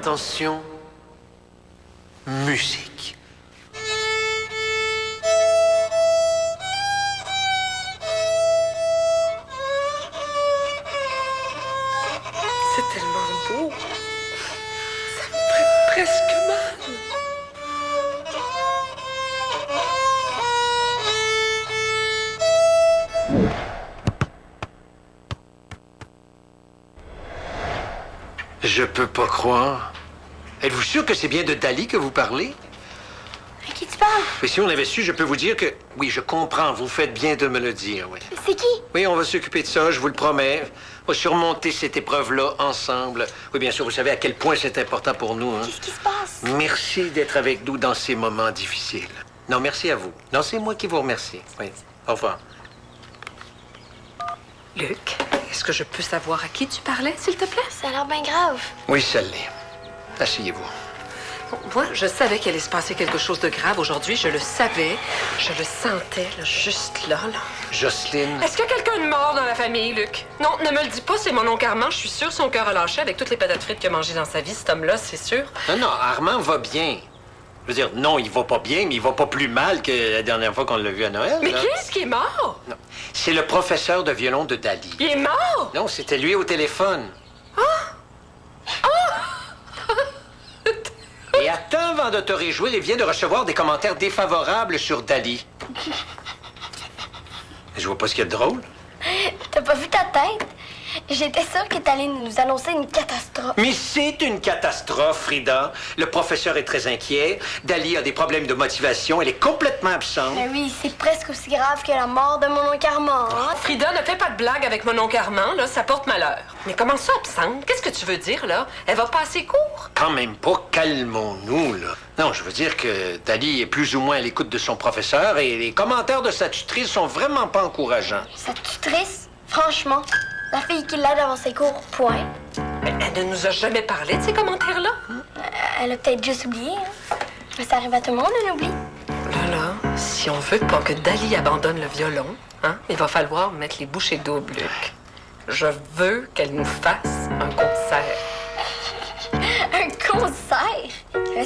Attention, musique. C'est tellement beau. Ça me ferait presque mal. Je peux pas croire. Êtes-vous sûr que c'est bien de Dali que vous parlez? À qui tu parles? Mais si on avait su, je peux vous dire que... Oui, je comprends. Vous faites bien de me le dire, oui. C'est qui? Oui, on va s'occuper de ça, je vous le promets. On va surmonter cette épreuve-là ensemble. Oui, bien sûr, vous savez à quel point c'est important pour nous, hein? Qu'est-ce qui se passe? Merci d'être avec nous dans ces moments difficiles. Non, merci à vous. Non, c'est moi qui vous remercie. Oui. Au revoir. Luc, est-ce que je peux savoir à qui tu parlais, s'il te plaît? Ça a l'air bien grave. Oui, ça l'est. Asseyez-vous. Moi, je savais qu'il allait se passer quelque chose de grave aujourd'hui. Je le savais. Je le sentais, là, juste là. Jocelyne. Est-ce qu'il y a quelqu'un de mort dans la famille, Luc? Non, ne me le dis pas, c'est mon oncle Armand. Je suis sûre son cœur a lâché avec toutes les patates frites qu'il a mangées dans sa vie, cet homme-là, c'est sûr. Non, non, Armand va bien. Je veux dire, non, il va pas bien, mais il va pas plus mal que la dernière fois qu'on l'a vu à Noël. Mais là. qui est-ce qui est mort? Non. C'est le professeur de violon de Dali. Il est mort? Non, c'était lui au téléphone. Et attends avant de te réjouir, il vient de recevoir des commentaires défavorables sur Dali. Je vois pas ce qu'il y a de drôle. T'as pas vu ta tête? J'étais sûre que t'allais nous annoncer une catastrophe. Mais c'est une catastrophe, Frida. Le professeur est très inquiet. Dali a des problèmes de motivation. Elle est complètement absente. Ben oui, c'est presque aussi grave que la mort de mon oncle Armand. Hein? Frida, ne fais pas de blague avec mon oncle Armand, là, ça porte malheur. Mais comment ça, absente? Qu'est-ce que tu veux dire, là? Elle va pas assez court? Quand même pas, calmons-nous, là. Non, je veux dire que Dali est plus ou moins à l'écoute de son professeur et les commentaires de sa tutrice sont vraiment pas encourageants. Sa tutrice? Franchement, la fille qui l'aide avant ses cours, point. Mais elle ne nous a jamais parlé de ces commentaires-là. Elle a peut-être juste oublié. Hein? Mais ça arrive à tout le monde, on oublie. Là, si on veut pas que Dali abandonne le violon, hein, il va falloir mettre les bouchées doubles, Luc. Je veux qu'elle nous fasse un concert. Un concert?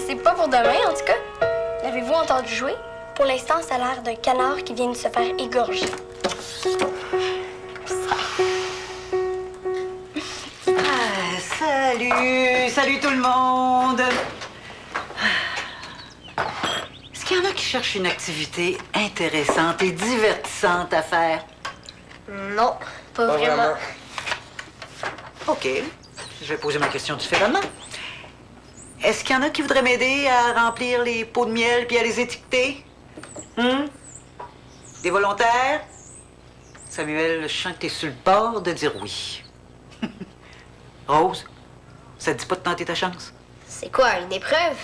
C'est pas pour demain, en tout cas. L'avez-vous entendu jouer? Pour l'instant, ça a l'air d'un canard qui vient de se faire égorger. Salut tout le monde! Est-ce qu'il y en a qui cherchent une activité intéressante et divertissante à faire? Non, pas vraiment. OK. Je vais poser ma question différemment. Est-ce qu'il y en a qui voudraient m'aider à remplir les pots de miel puis à les étiqueter? Des volontaires? Samuel, je sens que t'es sur le bord de dire oui. Rose, ça te dit pas de tenter ta chance? C'est quoi, une épreuve?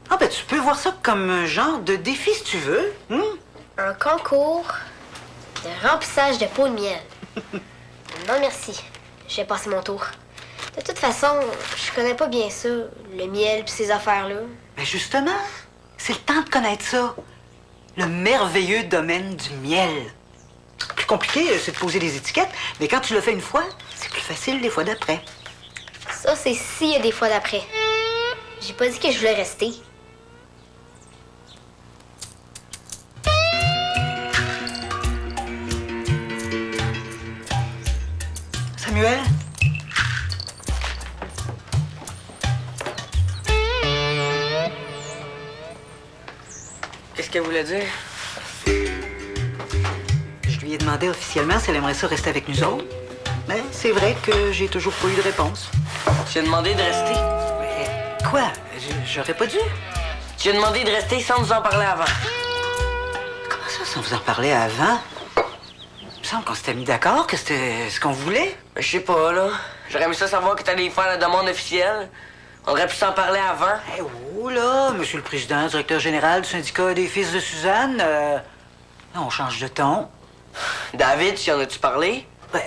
Ah ben tu peux voir ça comme un genre de défi si tu veux. Un concours de remplissage de pots de miel. Non, merci. J'ai passé mon tour. De toute façon, je connais pas bien ça, le miel pis ces affaires-là. Ben justement, c'est le temps de connaître ça. Le merveilleux domaine du miel. Le plus compliqué, c'est de poser des étiquettes, mais quand tu le fais une fois, c'est plus facile les fois d'après. Ça, c'est s'il y a des fois d'après. J'ai pas dit que je voulais rester. Samuel? Qu'est-ce qu'elle voulait dire? Je lui ai demandé officiellement si elle aimerait ça rester avec nous autres. Mais c'est vrai que j'ai toujours pas eu de réponse. Tu as demandé de rester. Mais quoi? J'aurais pas dû. Tu as demandé de rester sans nous en parler avant. Comment ça, sans vous en parler avant? Il me semble qu'on s'était mis d'accord, que c'était ce qu'on voulait. Je sais pas, là. J'aurais aimé ça savoir que t'allais faire la demande officielle. On aurait pu s'en parler avant. Eh oh là, monsieur le président, directeur général du syndicat des fils de Suzanne, là, on change de ton. David, tu en as-tu parlé? Ben,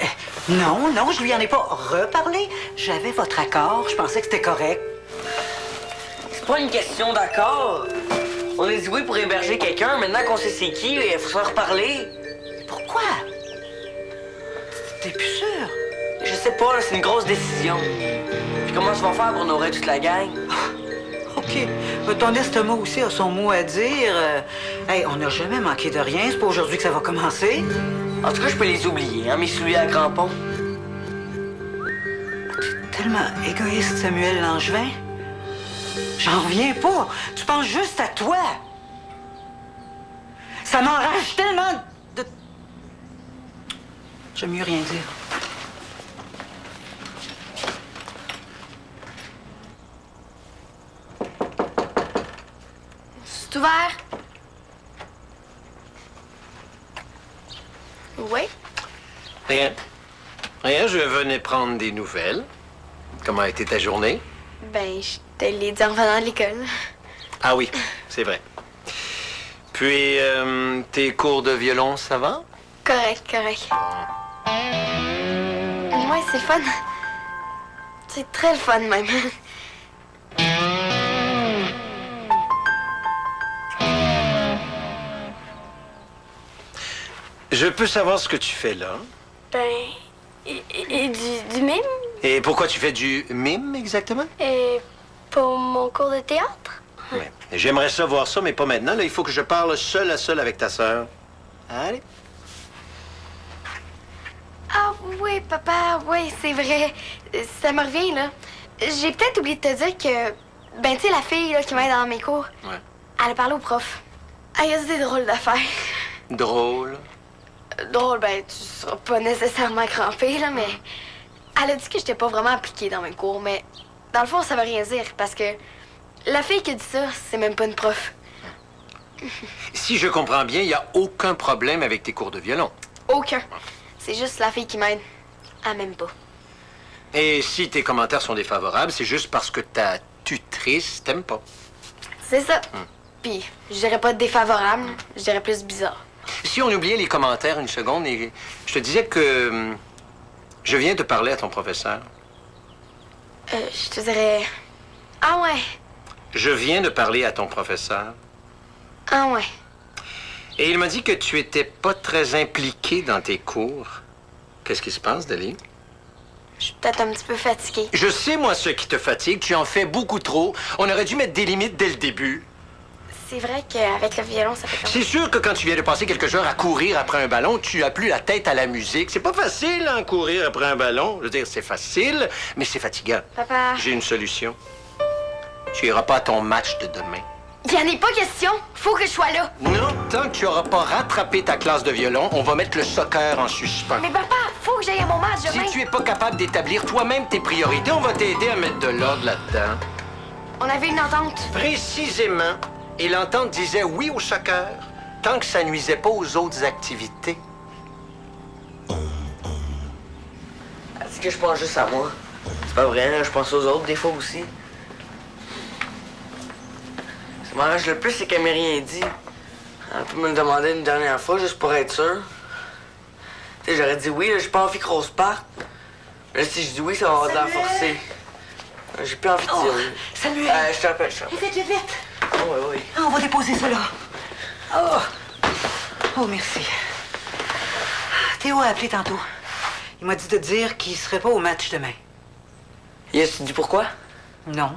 non, je lui en ai pas reparlé. J'avais votre accord, je pensais que c'était correct. C'est pas une question d'accord. On a dit oui pour héberger quelqu'un. Maintenant qu'on sait c'est qui, il faut s'en reparler. Pourquoi? T'es plus sûr? Je sais pas, là, c'est une grosse décision. Puis comment tu vas faire pour nourrir toute la gang? OK. Ton estomac aussi a son mot à dire. Hey, on n'a jamais manqué de rien. C'est pas aujourd'hui que ça va commencer. En tout cas, je peux les oublier, hein, mes souliers à crampons. T'es tellement égoïste, Samuel Langevin. J'en reviens pas. Tu penses juste à toi. Ça m'enrage tellement de... J'aime mieux rien dire. C'est ouvert? Oui. Rien. Rien, je venais prendre des nouvelles. Comment a été ta journée? Ben, je te l'ai dit en revenant de l'école. Ah oui, c'est vrai. Puis, tes cours de violon, ça va? Correct, correct. Ouais, c'est le fun. C'est très le fun, même. Je peux savoir ce que tu fais là? Ben, et du mime? Et pourquoi tu fais du mime, exactement? Et pour mon cours de théâtre? Oui. J'aimerais savoir ça, mais pas maintenant. Là, il faut que je parle seul à seul avec ta sœur. Allez. Ah oui, papa, oui, c'est vrai. Ça me revient, là. J'ai peut-être oublié de te dire que... Ben, tu sais, la fille là, qui m'aide dans mes cours, Ouais. elle a parlé au prof. Elle a dit des drôles d'affaires. Drôle. Drôle, ben, tu seras pas nécessairement crampé, là, mais... Elle a dit que j'étais pas vraiment appliquée dans mes cours, mais... Dans le fond, ça veut rien dire, parce que... La fille qui a dit ça, c'est même pas une prof. Si je comprends bien, il n'y a aucun problème avec tes cours de violon. Aucun. C'est juste la fille qui m'aide. Elle m'aime pas. Et si tes commentaires sont défavorables, c'est juste parce que ta tutrice t'aime pas. C'est ça. Puis, je dirais pas défavorable, je dirais plus bizarre. Si on oubliait les commentaires une seconde, et je te disais que je viens de parler à ton professeur. Je te dirais... Ah ouais. Je viens de parler à ton professeur. Ah ouais. Et il m'a dit que tu étais pas très impliqué dans tes cours. Qu'est-ce qui se passe, Dali? Je suis peut-être un petit peu fatiguée. Je sais, moi, ce qui te fatigue. Tu en fais beaucoup trop. On aurait dû mettre des limites dès le début. C'est vrai qu'avec le violon, ça fait comme... C'est sûr que quand tu viens de passer quelques heures à courir après un ballon, tu as plus la tête à la musique. C'est pas facile, hein, courir après un ballon. Je veux dire, c'est facile, mais c'est fatigant. Papa... J'ai une solution. Tu iras pas à ton match de demain. Il en est pas question. Faut que je sois là. Non, tant que tu auras pas rattrapé ta classe de violon, on va mettre le soccer en suspens. Mais papa, faut que j'aille à mon match demain. Si tu es pas capable d'établir toi-même tes priorités, on va t'aider à mettre de l'ordre là-dedans. On avait une entente. Précisément. Et l'entente disait oui au soccer, tant que ça nuisait pas aux autres activités. Est-ce que je pense juste à moi? C'est pas vrai, hein, je pense aux autres des fois aussi. Ce qui m'arrange le plus, c'est qu'elle m'ait rien dit. Elle peut me le demander une dernière fois, juste pour être sûr. Tu sais, j'aurais dit oui, là, j'ai pas envie que Rose parte. Mais là, si je dis oui, ça va avoir de la forcer. J'ai plus envie de dire oui. Samuel! Je te rappelle, je te rappelle. Vite, vite, vite! Oui, oui. Ah, on va déposer ça là. Oh, merci. Théo a appelé tantôt. Il m'a dit de dire qu'il serait pas au match demain. Il a-tu dit pourquoi? Non.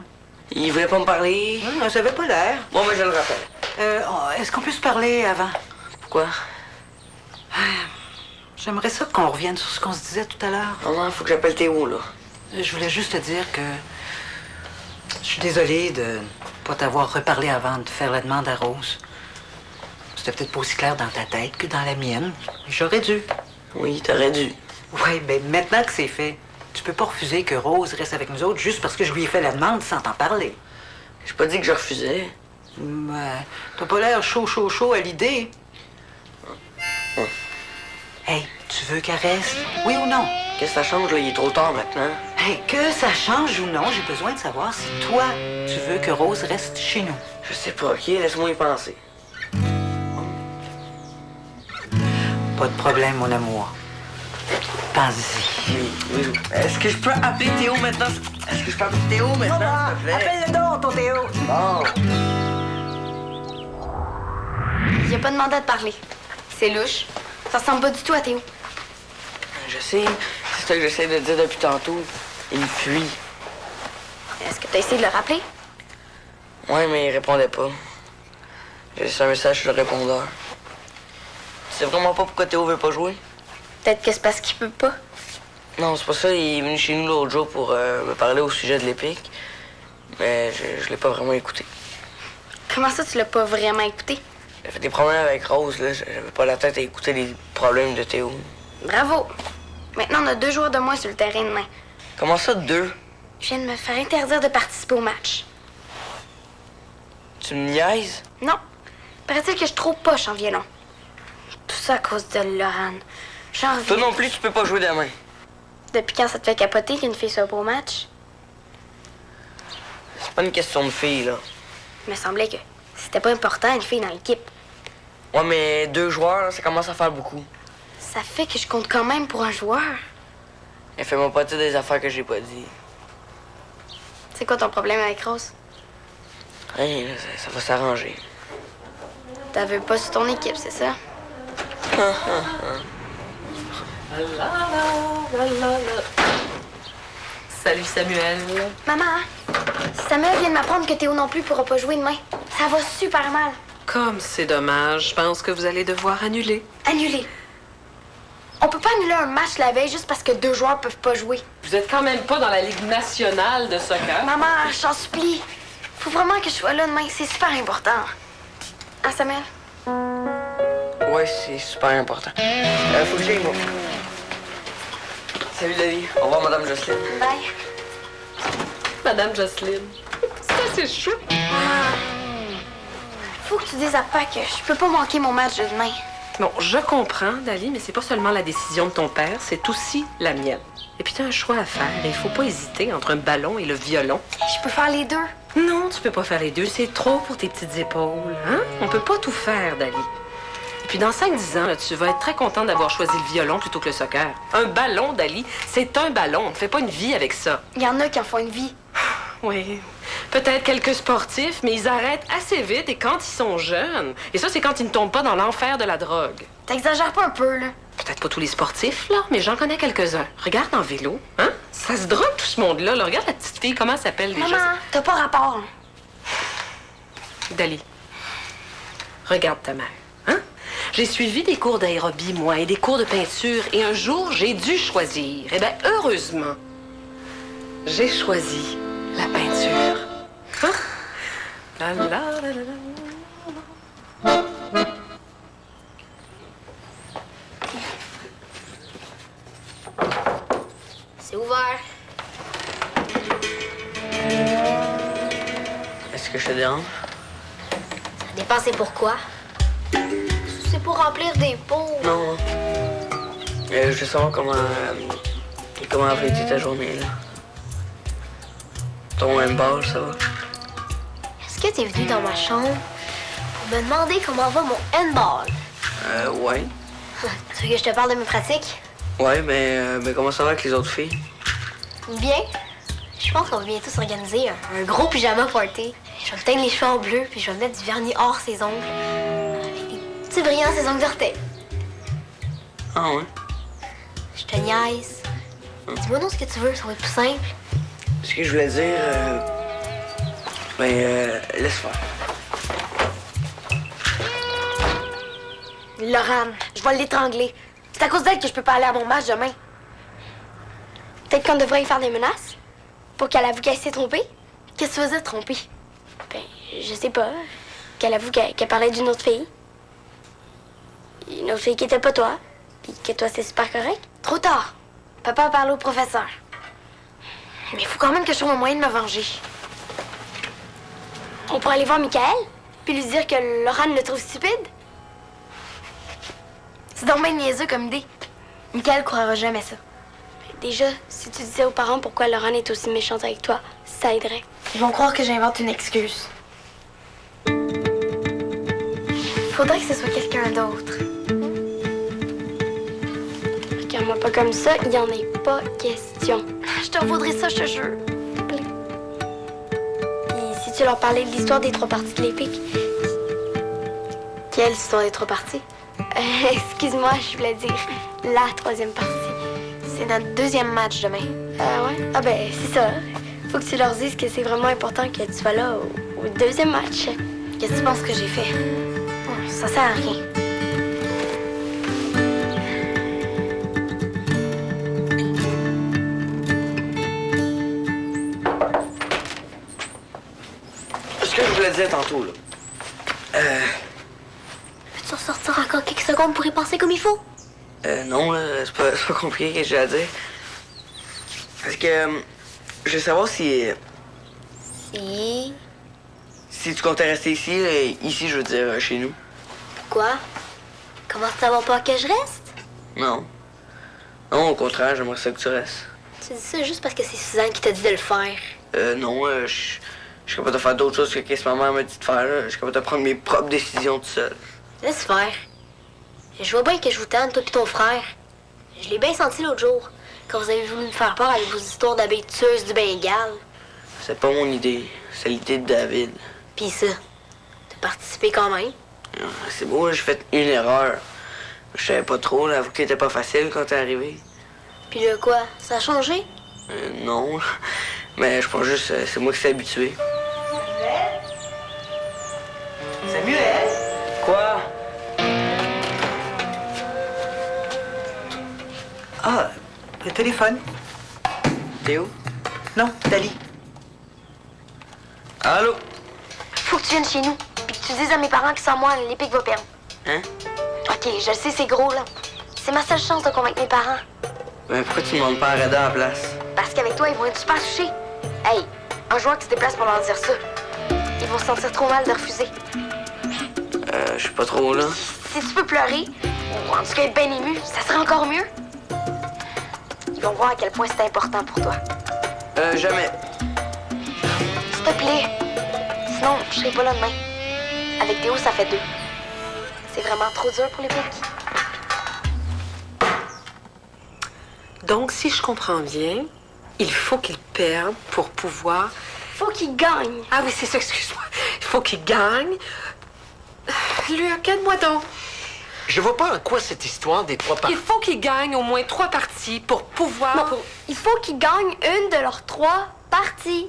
Il voulait pas me parler? Non, ça avait pas l'air. Bon, mais je le rappelle. Est-ce qu'on peut se parler avant? Pourquoi? J'aimerais ça qu'on revienne sur ce qu'on se disait tout à l'heure. Non, faut que j'appelle Théo, là. Je voulais juste te dire que je suis désolée de ne pas t'avoir reparlé avant de faire la demande à Rose. C'était peut-être pas aussi clair dans ta tête que dans la mienne. J'aurais dû. Oui, t'aurais dû. Oui, mais maintenant que c'est fait, tu peux pas refuser que Rose reste avec nous autres juste parce que je lui ai fait la demande sans t'en parler. J'ai pas dit que je refusais. T'as pas l'air chaud à l'idée. Hey, tu veux qu'elle reste? Oui ou non? Qu'est-ce que ça change, là? Il est trop tard maintenant. Hey, que ça change ou non, j'ai besoin de savoir si toi, tu veux que Rose reste chez nous. Je sais pas, OK? Laisse-moi y penser. Pas de problème, mon amour. Pense-y. Oui. Est-ce que je peux appeler Théo maintenant? Est-ce que je peux appeler Théo maintenant, s'il te plaît? Appelle-le donc, ton Théo. Bon. Il a pas demandé à te parler. C'est louche. Ça ressemble pas du tout à Théo. Je sais. C'est ça que j'essaie de dire depuis tantôt. Il fuit. Est-ce que t'as essayé de le rappeler? Ouais, mais il répondait pas. J'ai laissé un message sur le répondeur. Tu sais vraiment pas pourquoi Théo veut pas jouer? Peut-être que c'est parce qu'il peut pas. Non, c'est pas ça. Il est venu chez nous l'autre jour pour me parler au sujet de l'Épique. Mais je l'ai pas vraiment écouté. Comment ça, tu l'as pas vraiment écouté? J'ai fait des problèmes avec Rose, là. J'avais pas la tête à écouter les problèmes de Théo. Bravo! Maintenant, on a 2 joueurs de moins sur le terrain demain. Comment ça, 2? Je viens de me faire interdire de participer au match. Tu me niaises? Non. Paraît-il que je suis trop poche en violon. Tout ça à cause de Laurane. J'en reviens. Toi non plus, tu peux pas jouer demain. Depuis quand ça te fait capoter qu'une fille soit pas au match? C'est pas une question de fille, là. Il me semblait que c'était pas important, une fille dans l'équipe. Ouais, mais 2 joueurs, là, ça commence à faire beaucoup. Ça fait que je compte quand même pour un joueur. Et fais-moi pas dire des affaires que j'ai pas dit. C'est quoi ton problème avec Rose? Rien, là, ça va s'arranger. T'en veux pas sur ton équipe, c'est ça? Salut Samuel. Maman, Samuel vient de m'apprendre que Théo non plus pourra pas jouer demain. Ça va super mal. Comme c'est dommage, je pense que vous allez devoir annuler. Annulé. On peut pas annuler un match la veille juste parce que 2 joueurs peuvent pas jouer. Vous êtes quand même pas dans la Ligue nationale de soccer. Maman, je t'en supplie. Faut vraiment que je sois là demain. C'est super important. Hein, Samuel? Ouais, c'est super important. Faut que j'aille, moi. Salut, David. Au revoir, Madame Jocelyne. Bye. Madame Jocelyne. C'est assez chou. Faut que tu dises à papa que je peux pas manquer mon match de demain. Bon, je comprends, Dali, mais c'est pas seulement la décision de ton père, c'est aussi la mienne. Et puis t'as un choix à faire et il faut pas hésiter entre un ballon et le violon. Je peux faire les 2. Non, tu peux pas faire les 2, c'est trop pour tes petites épaules, hein? On peut pas tout faire, Dali. Et puis dans 5-10 ans, là, tu vas être très content d'avoir choisi le violon plutôt que le soccer. Un ballon, Dali, c'est un ballon. On ne fait pas une vie avec ça. Il y en a qui en font une vie. Oui, peut-être quelques sportifs, mais ils arrêtent assez vite et quand ils sont jeunes. Et ça, c'est quand ils ne tombent pas dans l'enfer de la drogue. T'exagères pas un peu, là. Peut-être pas tous les sportifs, là, mais j'en connais quelques-uns. Regarde en vélo, hein? Ça se drogue tout ce monde-là. Là. Regarde la petite fille, comment elle s'appelle déjà? Maman, t'as pas rapport. Dali, regarde ta mère, hein? J'ai suivi des cours d'aérobie, moi, et des cours de peinture, et un jour, j'ai dû choisir. Eh bien, heureusement, j'ai choisi la peinture. Hein? La, la, la, la, la. C'est ouvert. Est-ce que je te dérange? Ça dépend c'est pourquoi. C'est pour remplir des pots. Non. Je veux savoir comment a été ta journée, là. Ton handball, ça va? Est-ce que t'es venu dans ma chambre pour me demander comment va mon handball? Ouais. Tu veux que je te parle de mes pratiques? Ouais, mais comment ça va avec les autres filles? Bien. Je pense qu'on va bientôt s'organiser un gros pyjama party. Je vais me teindre les cheveux en bleu, puis je vais me mettre du vernis or ses ongles. Avec des petits brillants ses ongles d'orteil. Ah ouais? Je te niaise. Dis-moi non ce que tu veux, ça va être plus simple. Ce que je voulais dire, laisse faire. Laurane, je vais l'étrangler. C'est à cause d'elle que je peux pas aller à mon match demain. Peut-être qu'on devrait y faire des menaces? Pour qu'elle avoue qu'elle s'est trompée? Qu'est-ce que tu faisais, tromper? Ben, je sais pas. Qu'elle avoue qu'elle parlait d'une autre fille. Une autre fille qui était pas toi. Puis que toi, c'est super correct. Trop tard. Papa a parlé au professeur. Mais il faut quand même que je trouve un moyen de me venger. On pourrait aller voir Michael, puis lui dire que Laurane le trouve stupide. C'est donc bien niaiseux comme idée. Michael croira jamais ça. Déjà, si tu disais aux parents pourquoi Laurane est aussi méchante avec toi, ça aiderait. Ils vont croire que j'invente une excuse. Faudrait que ce soit quelqu'un d'autre. Regarde-moi pas comme ça, il y en est pas question. Je te vaudrais ça, je te jure. Et si tu leur parlais de l'histoire des 3 parties de l'Épique? Quelle histoire des 3 parties? Excuse-moi, je voulais dire la 3e partie. C'est notre 2e match demain. Ouais? Ah ben, c'est ça. Faut que tu leur dises que c'est vraiment important que tu sois là au deuxième match. Qu'est-ce que tu penses que j'ai fait? Ça sert à rien. Ce que je voulais dire tantôt, là. Peux-tu ressortir encore quelques secondes pour y penser comme il faut? Non, c'est pas compliqué ce que j'ai à dire. Parce que je veux savoir si tu comptais rester ici, ici, je veux dire, chez nous. Pourquoi? Comment savoir pas que je reste? Non. Non, au contraire, j'aimerais ça que tu restes. Tu dis ça juste parce que c'est Suzanne qui t'a dit de le faire. Non, je suis capable de faire d'autres choses que ce que ma mère m'a dit de faire, là. Je suis capable de prendre mes propres décisions tout seul. Laisse faire. Je vois bien que je vous tente, toi et ton frère. Je l'ai bien senti l'autre jour, quand vous avez voulu me faire peur avec vos histoires d'abeilles tueuses du Bengale. C'est pas mon idée, c'est l'idée de David. Pis ça, t'as participé quand même. C'est beau, j'ai fait une erreur. Je savais pas trop, l'avocat qu'elle était pas facile quand t'es arrivé. Puis là, quoi? Ça a changé? Non, mais je pense juste c'est moi qui suis habitué. Samuel? Quoi? Ah, le téléphone. T'es où? Non, Dali. Allô? Faut que tu viennes chez nous, puis que tu dises à mes parents que sans moi, l'Épique va perdre. Hein? OK, je le sais, c'est gros, là. C'est ma seule chance de convaincre mes parents. Mais pourquoi tu demandes pas à Reda à la place? Parce qu'avec toi, ils vont être super touchés. Hey, un joueur qui se déplace pour leur dire ça. Ils vont se sentir trop mal de refuser. Je suis pas trop là. Si tu peux pleurer, ou en tout cas être bien ému, ça serait encore mieux. Ils vont voir à quel point c'est important pour toi. Jamais. S'il te plaît. Sinon, je serai pas là demain. Avec Théo, ça fait 2. C'est vraiment trop dur pour les pics. Donc, si je comprends bien, il faut qu'il perde pour pouvoir... Faut qu'il gagne. Ah oui, c'est ça, excuse-moi. Il faut qu'il gagne. Luc, aide-moi donc. Je vois pas en quoi cette histoire des 3 Il parties... faut qu'il gagne au moins 3 parties pour pouvoir... Non, il faut qu'ils gagnent une de leurs 3 parties.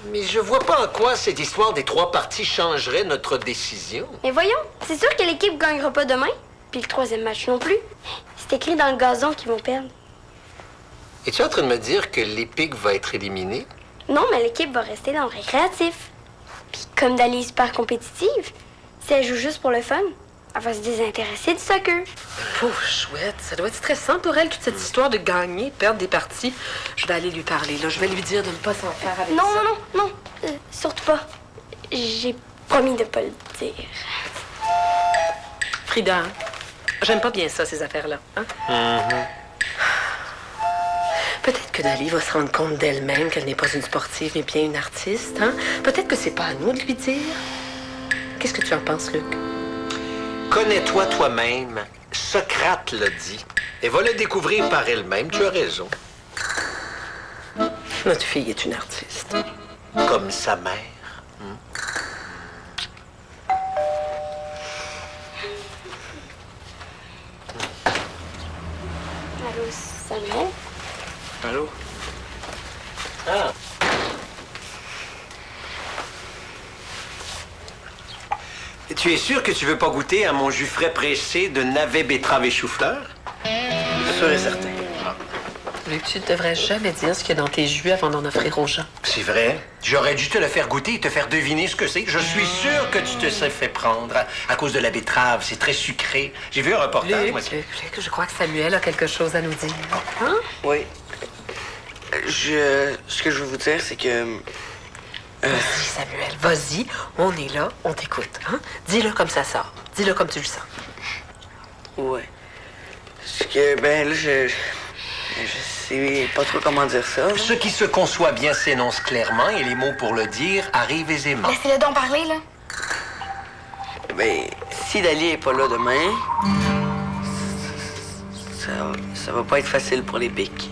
Mais je vois pas en quoi cette histoire des 3 parties changerait notre décision. Mais voyons, c'est sûr que l'équipe gagnera pas demain. Puis le 3e match non plus. C'est écrit dans le gazon qu'ils vont perdre. Es-tu en train de me dire que l'Épique va être éliminée? Non, mais l'équipe va rester dans le récréatif. Puis comme Dali est super compétitive, si elle joue juste pour le fun, elle va se désintéresser du soccer. Pauvre chouette, ça doit être stressant pour elle, toute cette histoire de gagner, perdre des parties. Je vais aller lui parler, là. Je vais lui dire de ne pas s'en faire avec Non, ça. non, surtout pas. J'ai promis de pas le dire. Frida, j'aime pas bien ça, ces affaires-là. Hein? Peut-être que Dali va se rendre compte d'elle-même qu'elle n'est pas une sportive, mais bien une artiste. Hein? Peut-être que c'est pas à nous de lui dire. Qu'est-ce que tu en penses, Luc? Connais-toi toi-même. Socrate l'a dit. Et va le découvrir par elle-même. Tu as raison. Notre fille est une artiste. Comme sa mère. Allô, Samuel? Allô? Ah. Et tu es sûr que tu veux pas goûter à mon jus frais pressé de navet, betterave et chou-fleur? Sûr et certain. Luc, tu ne devrais jamais dire ce qu'il y a dans tes jus avant d'en offrir aux gens. C'est vrai. J'aurais dû te le faire goûter et te faire deviner ce que c'est. Je suis sûr que tu te sais fait prendre à cause de la betterave. C'est très sucré. J'ai vu un reportage. Luc, moi. Luc, je crois que Samuel a quelque chose à nous dire. Hein? Oui. Ce que je veux vous dire, c'est que... Vas-y, Samuel, vas-y. On est là, on t'écoute. Hein? Dis-le comme ça sort. Dis-le comme tu le sens. Ouais. Parce que, ben là, je sais pas trop comment dire ça. Ce qui se conçoit bien s'énonce clairement et les mots pour le dire arrivent aisément. Laissez-le donc parler, là. Ben, si Dali est pas là demain, ça va pas être facile pour les pics.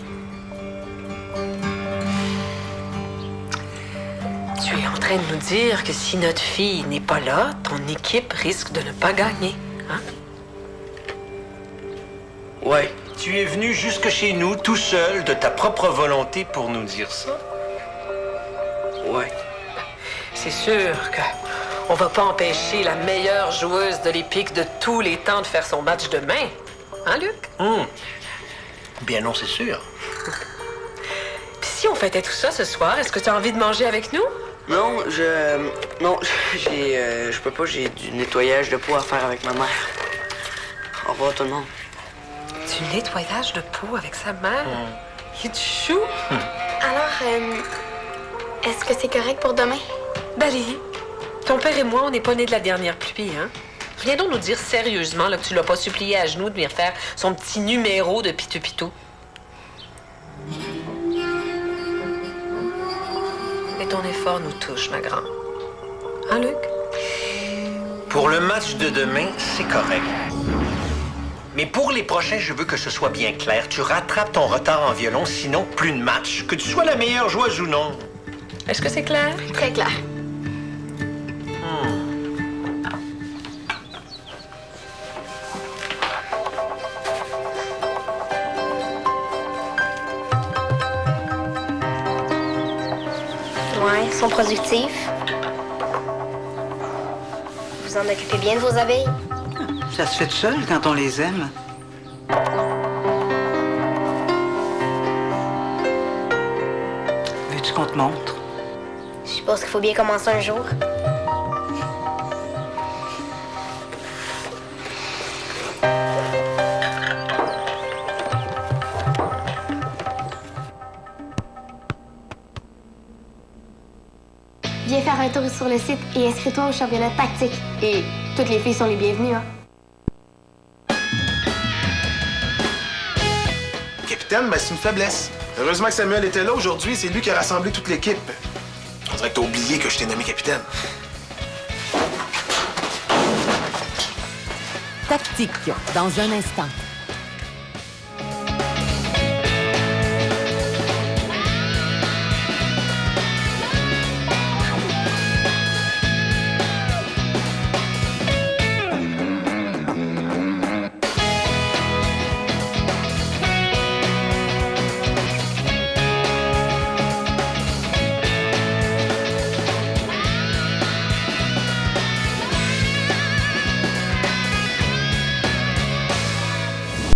Tu es en train de nous dire que si notre fille n'est pas là, ton équipe risque de ne pas gagner. Hein? Ouais. Tu es venu jusque chez nous tout seul de ta propre volonté pour nous dire ça? Ouais. C'est sûr que on va pas empêcher la meilleure joueuse de l'Épique de tous les temps de faire son match demain. Hein, Luc? Bien non, c'est sûr. Puis si on fêtait tout ça ce soir, est-ce que tu as envie de manger avec nous? Non, je peux pas, j'ai du nettoyage de peau à faire avec ma mère. Au revoir tout le monde. Du nettoyage de peau avec sa mère? Il est du chou? Alors, est-ce que c'est correct pour demain? Bali, ton père et moi, on n'est pas nés de la dernière pluie, hein? Viens donc nous dire sérieusement là, que tu l'as pas supplié à genoux de venir faire son petit numéro de pitou-pitou. Et ton effort nous touche, ma grande. Hein, Luc? Pour le match de demain, c'est correct. Mais pour les prochains, je veux que ce soit bien clair. Tu rattrapes ton retard en violon, sinon plus de match. Que tu sois la meilleure joueuse ou non. Est-ce que c'est clair? Très clair. Ouais, ils sont productifs. Vous en occupez bien de vos abeilles? Ça se fait tout seul quand on les aime. Veux-tu qu'on te montre? Je suppose qu'il faut bien commencer un jour. Viens faire un tour sur le site et inscris-toi au championnat tactique. Et toutes les filles sont les bienvenues, hein. Capitaine, c'est une faiblesse. Heureusement que Samuel était là aujourd'hui, c'est lui qui a rassemblé toute l'équipe. On dirait que t'as oublié que je t'ai nommé capitaine. Tactique, dans un instant.